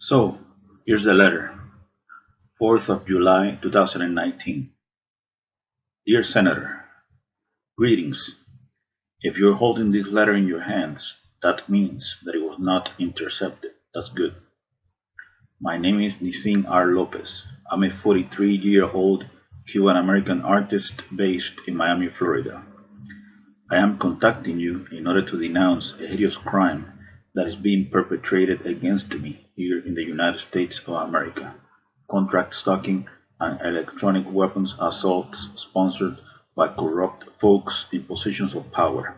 So, here's the letter. 4th of July 2019. Dear Senator, greetings. If you're holding this letter in your hands, that means that it was not intercepted. That's good. My name is Nisin R. Lopez. I'm a 43-year-old Cuban-American artist based in Miami, Florida. I am contacting you in order to denounce a hideous crime that is being perpetrated against me here in the United States of America. Contract stalking and electronic weapons assaults sponsored by corrupt folks in positions of power.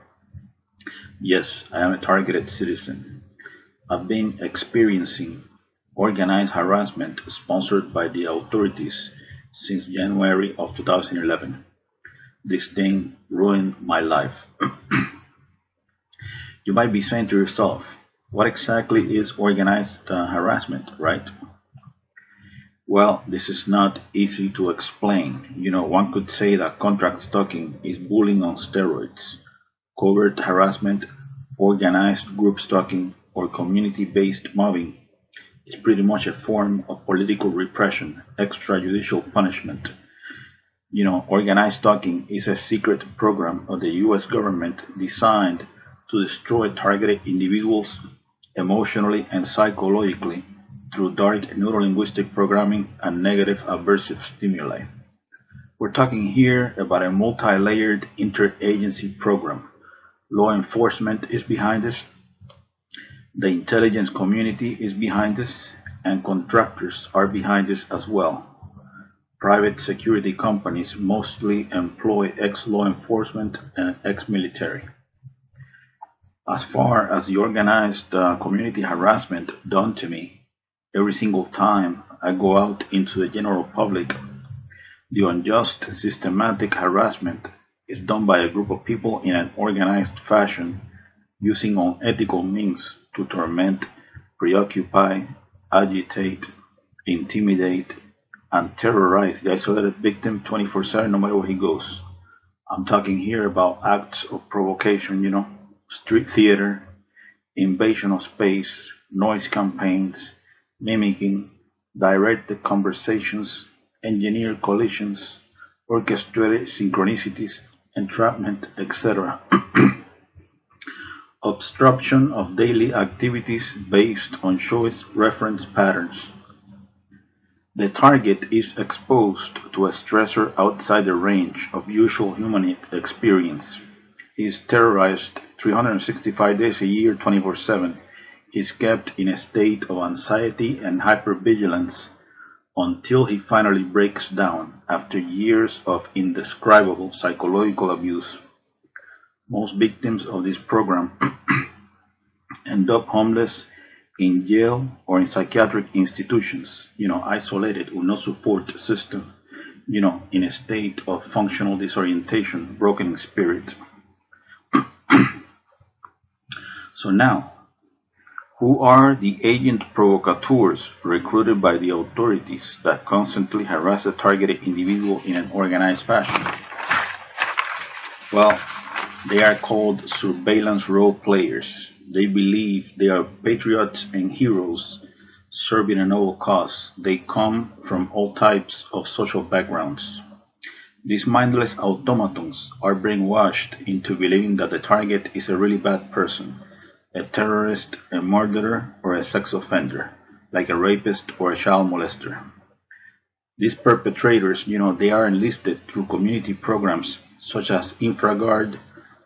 Yes, I am a targeted citizen. I've been experiencing organized harassment sponsored by the authorities since January of 2011. This thing ruined my life. You might be saying to yourself, what exactly is organized harassment, right? Well, this is not easy to explain. One could say that contract stalking is bullying on steroids. Covert harassment, organized group stalking, or community-based mobbing is pretty much a form of political repression, extrajudicial punishment. Organized stalking is a secret program of the US government designed to destroy targeted individuals emotionally and psychologically through dark neurolinguistic programming and negative aversive stimuli. We're talking here about a multi-layered interagency program. Law enforcement is behind this, the intelligence community is behind this, and contractors are behind this as well. Private security companies mostly employ ex-law enforcement and ex-military. As far as the organized community harassment done to me, every single time I go out into the general public, the unjust systematic harassment is done by a group of people in an organized fashion using unethical means to torment, preoccupy, agitate, intimidate, and terrorize the isolated victim 24/7 no matter where he goes. I'm talking here about acts of provocation, street theater, invasion of space, noise campaigns, mimicking, directed conversations, engineered collisions, orchestrated synchronicities, entrapment, etc. Obstruction of daily activities based on choice reference patterns. The target is exposed to a stressor outside the range of usual human experience. He is terrorized 365 days a year, 24/7. He is kept in a state of anxiety and hypervigilance until he finally breaks down after years of indescribable psychological abuse. Most victims of this program end up homeless, in jail, or in psychiatric institutions, isolated with no support system, in a state of functional disorientation, broken in spirit. So now, who are the agent provocateurs recruited by the authorities that constantly harass a targeted individual in an organized fashion? Well, they are called surveillance role players. They believe they are patriots and heroes serving a noble cause. They come from all types of social backgrounds. These mindless automatons are brainwashed into believing that the target is a really bad person, a terrorist, a murderer, or a sex offender, like a rapist or a child molester. These perpetrators, they are enlisted through community programs such as InfraGuard,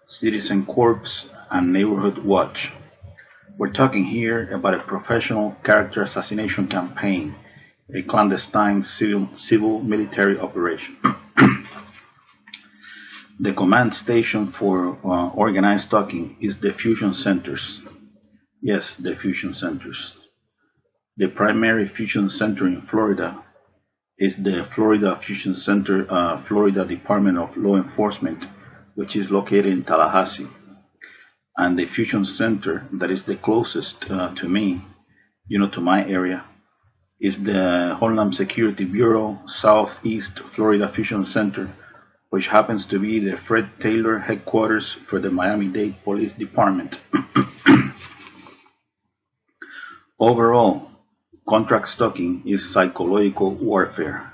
Citizen Corps, and Neighborhood Watch. We're talking here about a professional character assassination campaign, a clandestine civil-military operation. The command station for organized stalking is the fusion centers. Yes, the fusion centers. The primary fusion center in Florida is the Florida Fusion Center, Florida Department of Law Enforcement, which is located in Tallahassee. And the fusion center that is the closest to me, to my area, is the Homeland Security Bureau Southeast Florida Fusion Center, which happens to be the Fred Taylor headquarters for the Miami-Dade Police Department. Overall, Contract stalking is psychological warfare,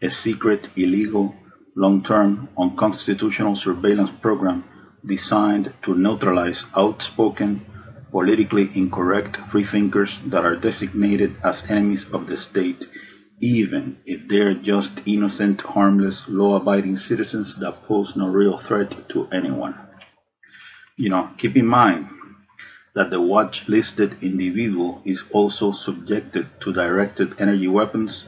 a secret, illegal, long-term, unconstitutional surveillance program designed to neutralize outspoken, politically incorrect freethinkers that are designated as enemies of the state, even if they're just innocent, harmless, law-abiding citizens that pose no real threat to anyone. Keep in mind that the watch-listed individual is also subjected to directed energy weapons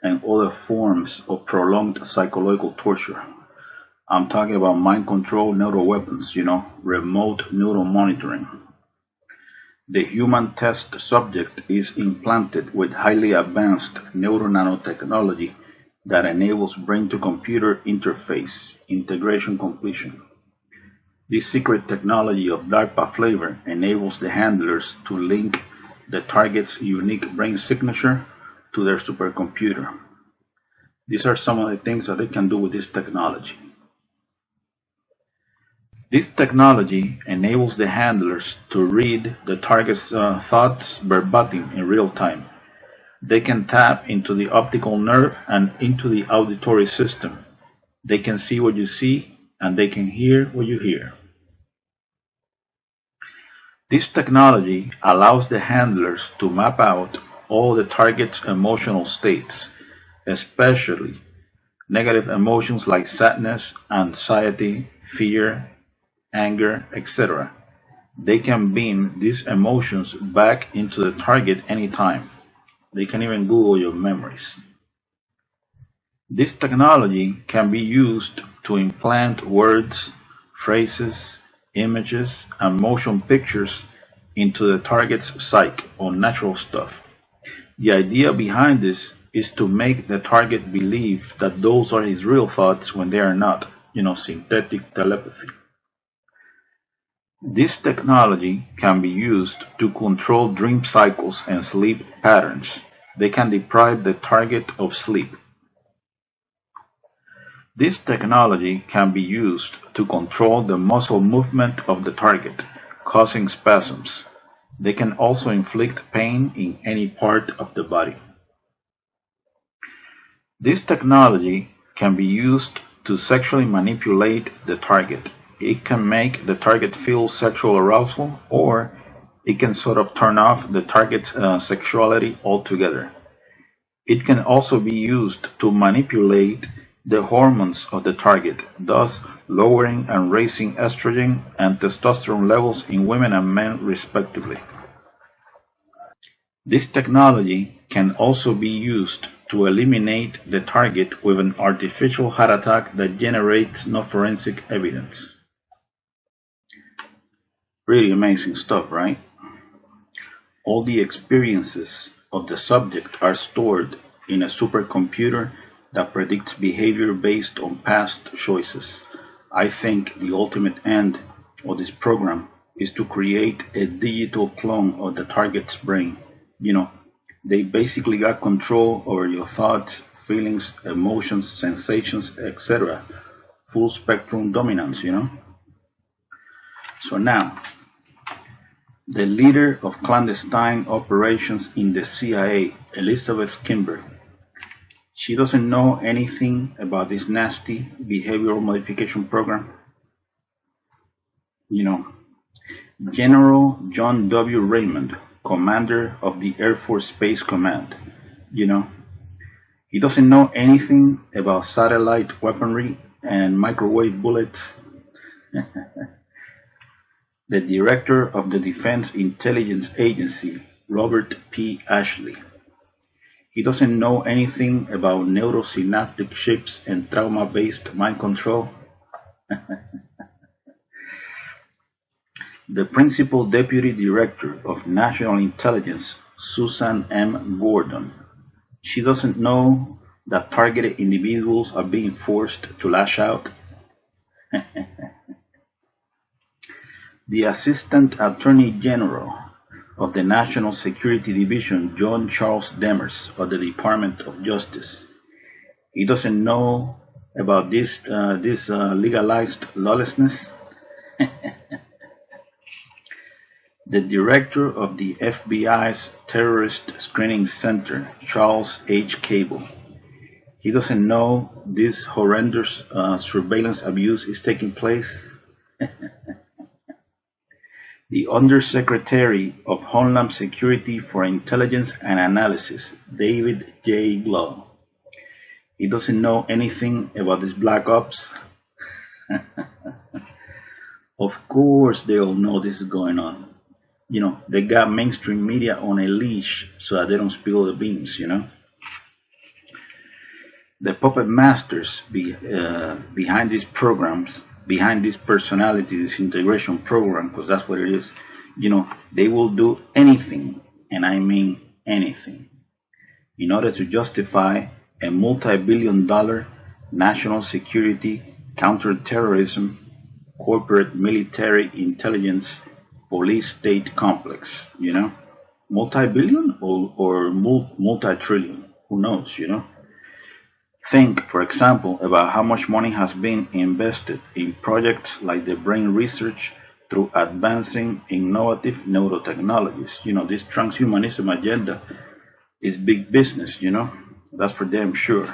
and other forms of prolonged psychological torture. I'm talking about mind control neural weapons, remote neural monitoring. The human test subject is implanted with highly advanced neural nanotechnology that enables brain-to-computer interface integration completion. This secret technology of DARPA flavor enables the handlers to link the target's unique brain signature to their supercomputer. These are some of the things that they can do with this technology. This technology enables the handlers to read the target's thoughts verbatim in real time. They can tap into the optical nerve and into the auditory system. They can see what you see, and they can hear what you hear. This technology allows the handlers to map out all the target's emotional states, especially negative emotions like sadness, anxiety, fear, anger, etc. They can beam these emotions back into the target anytime. They can even Google your memories. This technology can be used to implant words, phrases, images, and motion pictures into the target's psyche or natural stuff. The idea behind this is to make the target believe that those are his real thoughts when they are not, synthetic telepathy. This technology can be used to control dream cycles and sleep patterns. They can deprive the target of sleep. This technology can be used to control the muscle movement of the target, causing spasms. They can also inflict pain in any part of the body. This technology can be used to sexually manipulate the target. It can make the target feel sexual arousal, or it can sort of turn off the target's sexuality altogether. It can also be used to manipulate the hormones of the target, thus lowering and raising estrogen and testosterone levels in women and men respectively. This technology can also be used to eliminate the target with an artificial heart attack that generates no forensic evidence. Really amazing stuff, right? All the experiences of the subject are stored in a supercomputer that predicts behavior based on past choices. I think the ultimate end of this program is to create a digital clone of the target's brain. They basically got control over your thoughts, feelings, emotions, sensations, etc. Full spectrum dominance, So now, the leader of clandestine operations in the CIA, Elizabeth Kimber, she doesn't know anything about this nasty behavioral modification program. General John W. Raymond, commander of the Air Force Space Command, he doesn't know anything about satellite weaponry and microwave bullets. The director of the Defense Intelligence Agency, Robert P. Ashley, he doesn't know anything about neurosynaptic chips and trauma-based mind control. The Principal Deputy Director of National Intelligence, Susan M. Gordon, she doesn't know that targeted individuals are being forced to lash out. The Assistant Attorney General of the National Security Division, John Charles Demers, of the Department of Justice, he doesn't know about this legalized lawlessness. The director of the FBI's Terrorist Screening Center, Charles H. Cable, he doesn't know this horrendous surveillance abuse is taking place. The Undersecretary of Homeland Security for Intelligence and Analysis, David J. Glow, he doesn't know anything about this black ops. Of course they all know this is going on. They got mainstream media on a leash so that they don't spill the beans. The puppet masters behind these programs, behind this personality disintegration program, because that's what it is, they will do anything, and I mean anything, in order to justify a multi-billion-dollar national security, counterterrorism, corporate military intelligence, police state complex, multi-billion or multi-trillion, who knows, Think, for example, about how much money has been invested in projects like the brain research through advancing innovative neurotechnologies. This transhumanism agenda is big business, that's for damn sure.